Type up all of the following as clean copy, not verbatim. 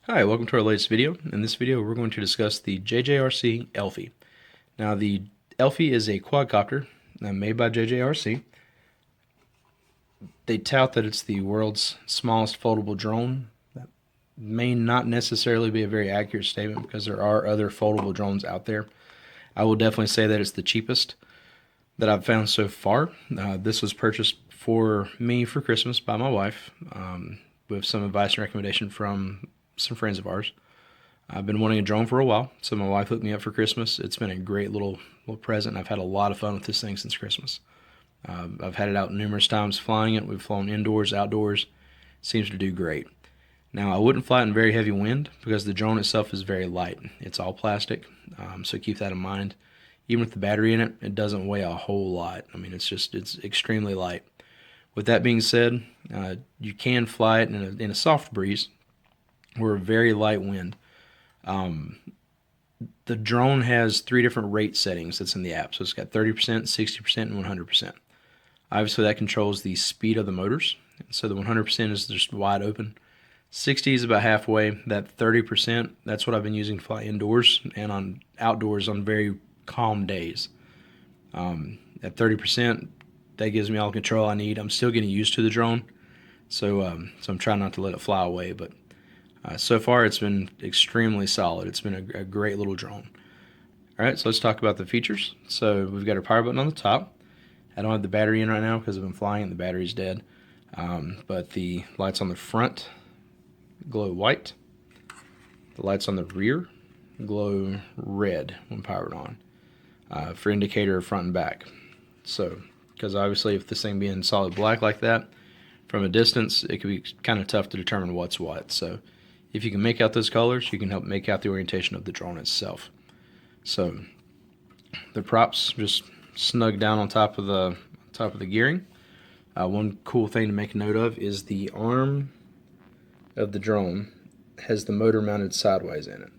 Hi, welcome to our latest video. In this video, we're going to discuss the JJRC Elfie. Now, the Elfie is a quadcopter made by JJRC. They tout that it's the world's smallest foldable drone. That may not necessarily be a very accurate statement because there are other foldable drones out there. I will definitely say that it's the cheapest that I've found so far. This was purchased for me for Christmas by my wife with some advice and recommendation from some friends of ours. I've been wanting a drone for a while, so my wife hooked me up for Christmas. It's been a great little present. I've had a lot of fun with this thing since Christmas. I've had it out numerous times flying it. We've flown indoors, outdoors. It seems to do great. Now, I wouldn't fly it in very heavy wind because the drone itself is very light. It's all plastic, so keep that in mind. Even with the battery in it, it doesn't weigh a whole lot. I mean, it's extremely light. With that being said, you can fly it in a soft breeze or a very light wind. The drone has 3 different rate settings that's in the app. So it's got 30%, 60%, and 100%. Obviously, that controls the speed of the motors. So the 100% is just wide open. 60 is about halfway. That 30%, that's what I've been using to fly indoors and on outdoors on very calm days. At 30%, that gives me all the control I need. I'm still getting used to the drone, so I'm trying not to let it fly away. But so far, it's been extremely solid. It's been a great little drone. All right, so let's talk about the features. So we've got our power button on the top. I don't have the battery in right now because I've been flying and the battery's dead. But the lights on the front glow white. The lights on the rear glow red when powered on for indicator of front and back. So, because obviously if this thing being solid black like that, from a distance, it can be kind of tough to determine what's what. So if you can make out those colors, you can help make out the orientation of the drone itself. So the props just snug down on top of the gearing. One cool thing to make note of is the arm of the drone has the motor mounted sideways in it.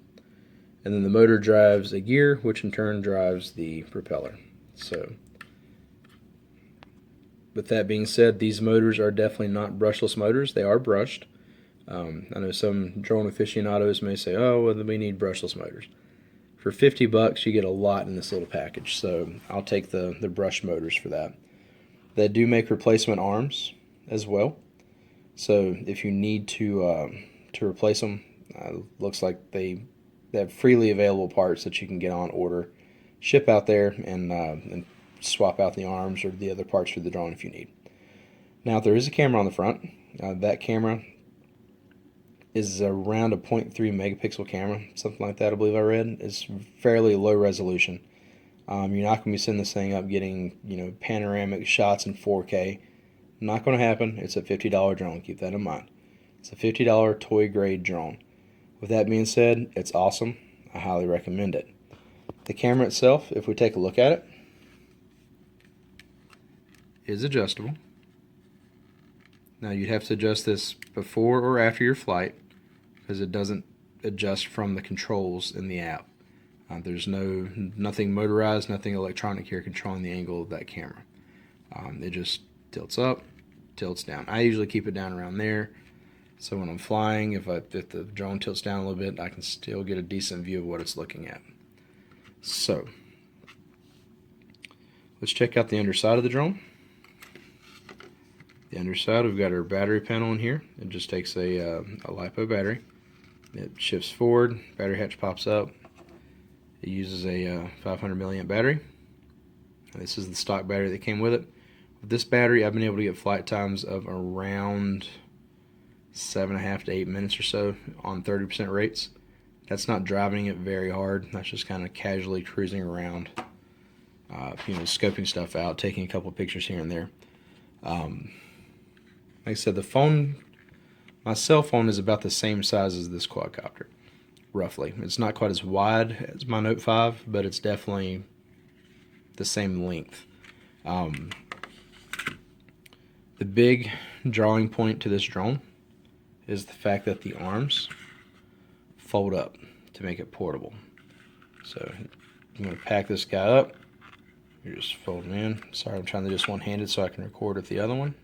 And then the motor drives a gear, which in turn drives the propeller. So with that being said, these motors are definitely not brushless motors. They are brushed. I know some drone aficionados may say, oh, well, we need brushless motors. For $50, you get a lot in this little package, so I'll take the brush motors for that. They do make replacement arms as well, so if you need to replace them, looks like they have freely available parts that you can get on order, ship out there, and swap out the arms or the other parts for the drone if you need. Now, there is a camera on the front. That camera is around a 0.3 megapixel camera, something like that I believe I read. It's fairly low resolution. You're not going to be sending this thing up getting panoramic shots in 4K. Not going to happen. It's a $50 drone. Keep that in mind. It's a $50 toy grade drone. With that being said, it's awesome. I highly recommend it. The camera itself, if we take a look at it, is adjustable. Now you'd have to adjust this before or after your flight because it doesn't adjust from the controls in the app. There's nothing motorized, nothing electronic here controlling the angle of that camera. It just tilts up, tilts down. I usually keep it down around there, so when I'm flying, if the drone tilts down a little bit, I can still get a decent view of what it's looking at. So let's check out the underside of the drone. The underside, we've got our battery panel in here. It just takes a lipo battery. It shifts forward, battery hatch pops up. It uses a 500 milliamp battery. This is the stock battery that came with it. With this battery, I've been able to get flight times of around 7.5 to 8 minutes or so on 30% rates. That's not driving it very hard. That's just kind of casually cruising around, scoping stuff out, taking a couple of pictures here and there. Like I said, my cell phone is about the same size as this quadcopter, roughly. It's not quite as wide as my Note 5, but it's definitely the same length. The big drawing point to this drone is the fact that the arms fold up to make it portable. So I'm going to pack this guy up. You're just folding in. Sorry, I'm trying to do this one-handed so I can record with the other one.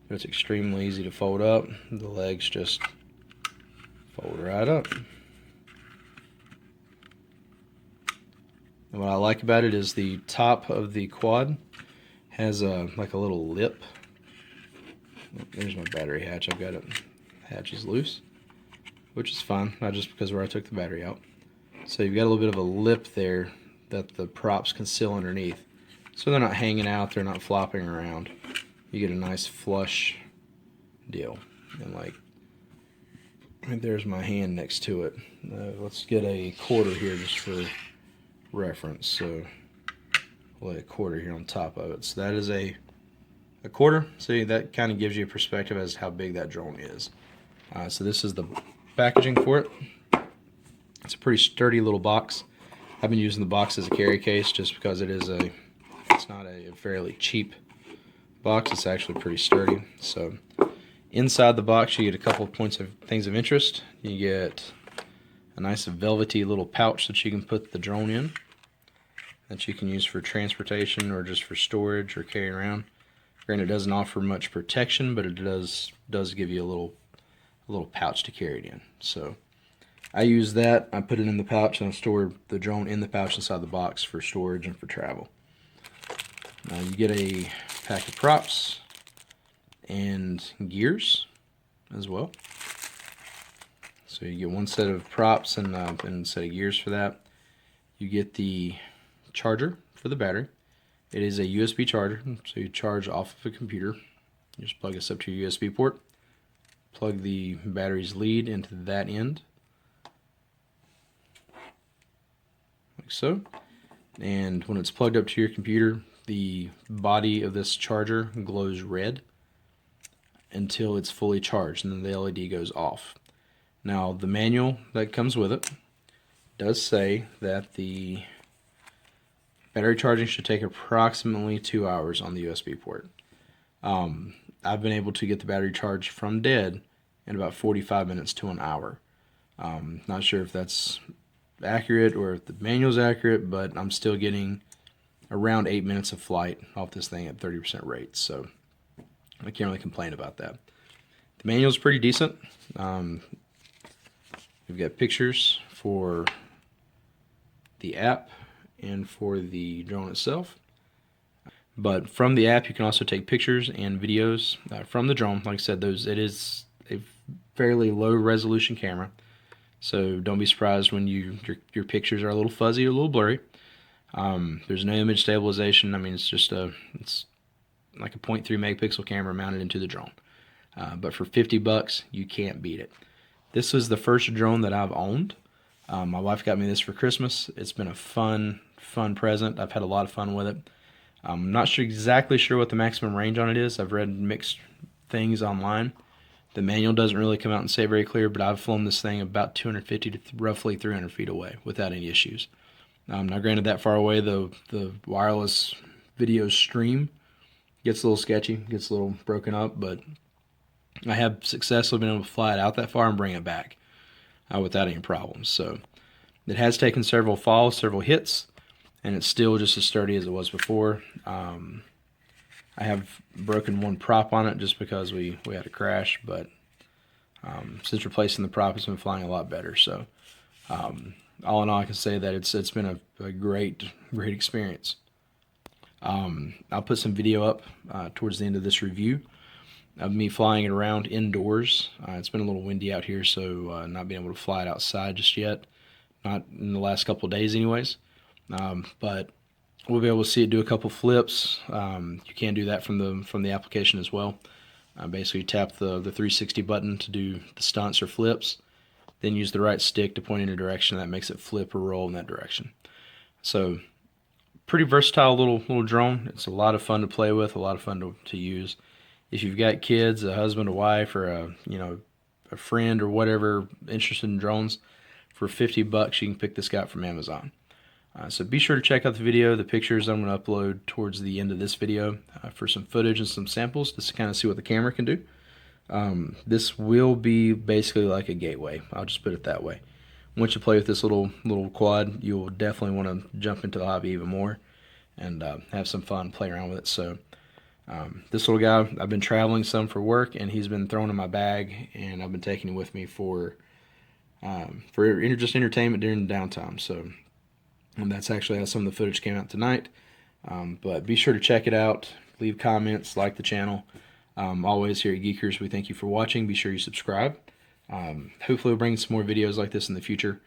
But it's extremely easy to fold up. The legs just hold right up. And what I like about it is the top of the quad has like a little lip. There's my battery hatch. I've got it. Hatch is loose, which is fine, not just because where I took the battery out. So you've got a little bit of a lip there that the props can seal underneath. So they're not hanging out, they're not flopping around. You get a nice flush deal. And like, right there's my hand next to it. Let's get a quarter here just for reference. So we'll lay a quarter here on top of it. So that is a quarter. See, that kind of gives you a perspective as to how big that drone is. So this is the packaging for it. It's a pretty sturdy little box. I've been using the box as a carry case just because it's not a fairly cheap box. It's actually pretty sturdy. So inside the box you get a couple of things of interest. You get a nice velvety little pouch that you can put the drone in, that you can use for transportation or just for storage or carrying around. Granted, it doesn't offer much protection, but it does give you a little pouch to carry it in. So I use that. I put it in the pouch and I store the drone in the pouch inside the box for storage and for travel. Now you get a pack of props and gears as well. So you get one set of props and a set of gears for that. You get the charger for the battery. It is a USB charger, so you charge off of a computer. You just plug this up to your USB port. Plug the battery's lead into that end, like so. And when it's plugged up to your computer, the body of this charger glows red until it's fully charged, and then the LED goes off. Now, the manual that comes with it does say that the battery charging should take approximately 2 hours on the USB port. I've been able to get the battery charged from dead in about 45 minutes to an hour. Not sure if that's accurate or if the manual's accurate, but I'm still getting around 8 minutes of flight off this thing at 30% rate, so I can't really complain about that. The manual's pretty decent. We've got pictures for the app and for the drone itself. But from the app, you can also take pictures and videos from the drone. Like I said, it is a fairly low resolution camera, so don't be surprised when your pictures are a little fuzzy or a little blurry. There's no image stabilization. I mean, it's like a 0.3 megapixel camera mounted into the drone. But for $50, you can't beat it. This is the first drone that I've owned. My wife got me this for Christmas. It's been a fun present. I've had a lot of fun with it. I'm not exactly sure what the maximum range on it is. I've read mixed things online. The manual doesn't really come out and say very clear, but I've flown this thing about 250 to roughly 300 feet away without any issues. Now granted, that far away, the wireless video stream gets a little sketchy, gets a little broken up, but I have successfully been able to fly it out that far and bring it back without any problems. So it has taken several falls, several hits, and it's still just as sturdy as it was before. I have broken one prop on it just because we had a crash, but since replacing the prop, it's been flying a lot better. So all in all, I can say that it's been a great experience. I'll put some video up towards the end of this review of me flying it around indoors. It's been a little windy out here, so not being able to fly it outside just yet. Not in the last couple of days anyways. But we'll be able to see it do a couple flips. You can do that from the application as well. Basically tap the 360 button to do the stunts or flips, then use the right stick to point in a direction that makes it flip or roll in that direction. So pretty versatile little drone. It's a lot of fun to play with, a lot of fun to use. If you've got kids, a husband, a wife, or a friend or whatever interested in drones, for $50 you can pick this guy up from Amazon. So be sure to check out the video, the pictures I'm going to upload towards the end of this video for some footage and some samples just to kind of see what the camera can do. This will be basically like a gateway. I'll just put it that way. Once you play with this little quad, you'll definitely want to jump into the hobby even more and have some fun, play around with it. So this little guy, I've been traveling some for work, and he's been thrown in my bag, and I've been taking him with me for for just entertainment during the downtime. So that's actually how some of the footage came out tonight. But be sure to check it out. Leave comments, like the channel. Always here at Geekers, we thank you for watching. Be sure you subscribe. Hopefully we'll bring some more videos like this in the future.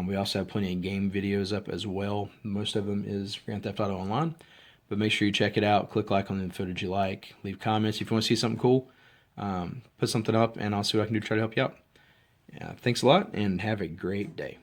We also have plenty of game videos up as well. Most of them is Grand Theft Auto Online. But make sure you check it out. Click like on the footage you like. Leave comments if you want to see something cool. Put something up, and I'll see what I can do to try to help you out. Thanks a lot, and have a great day.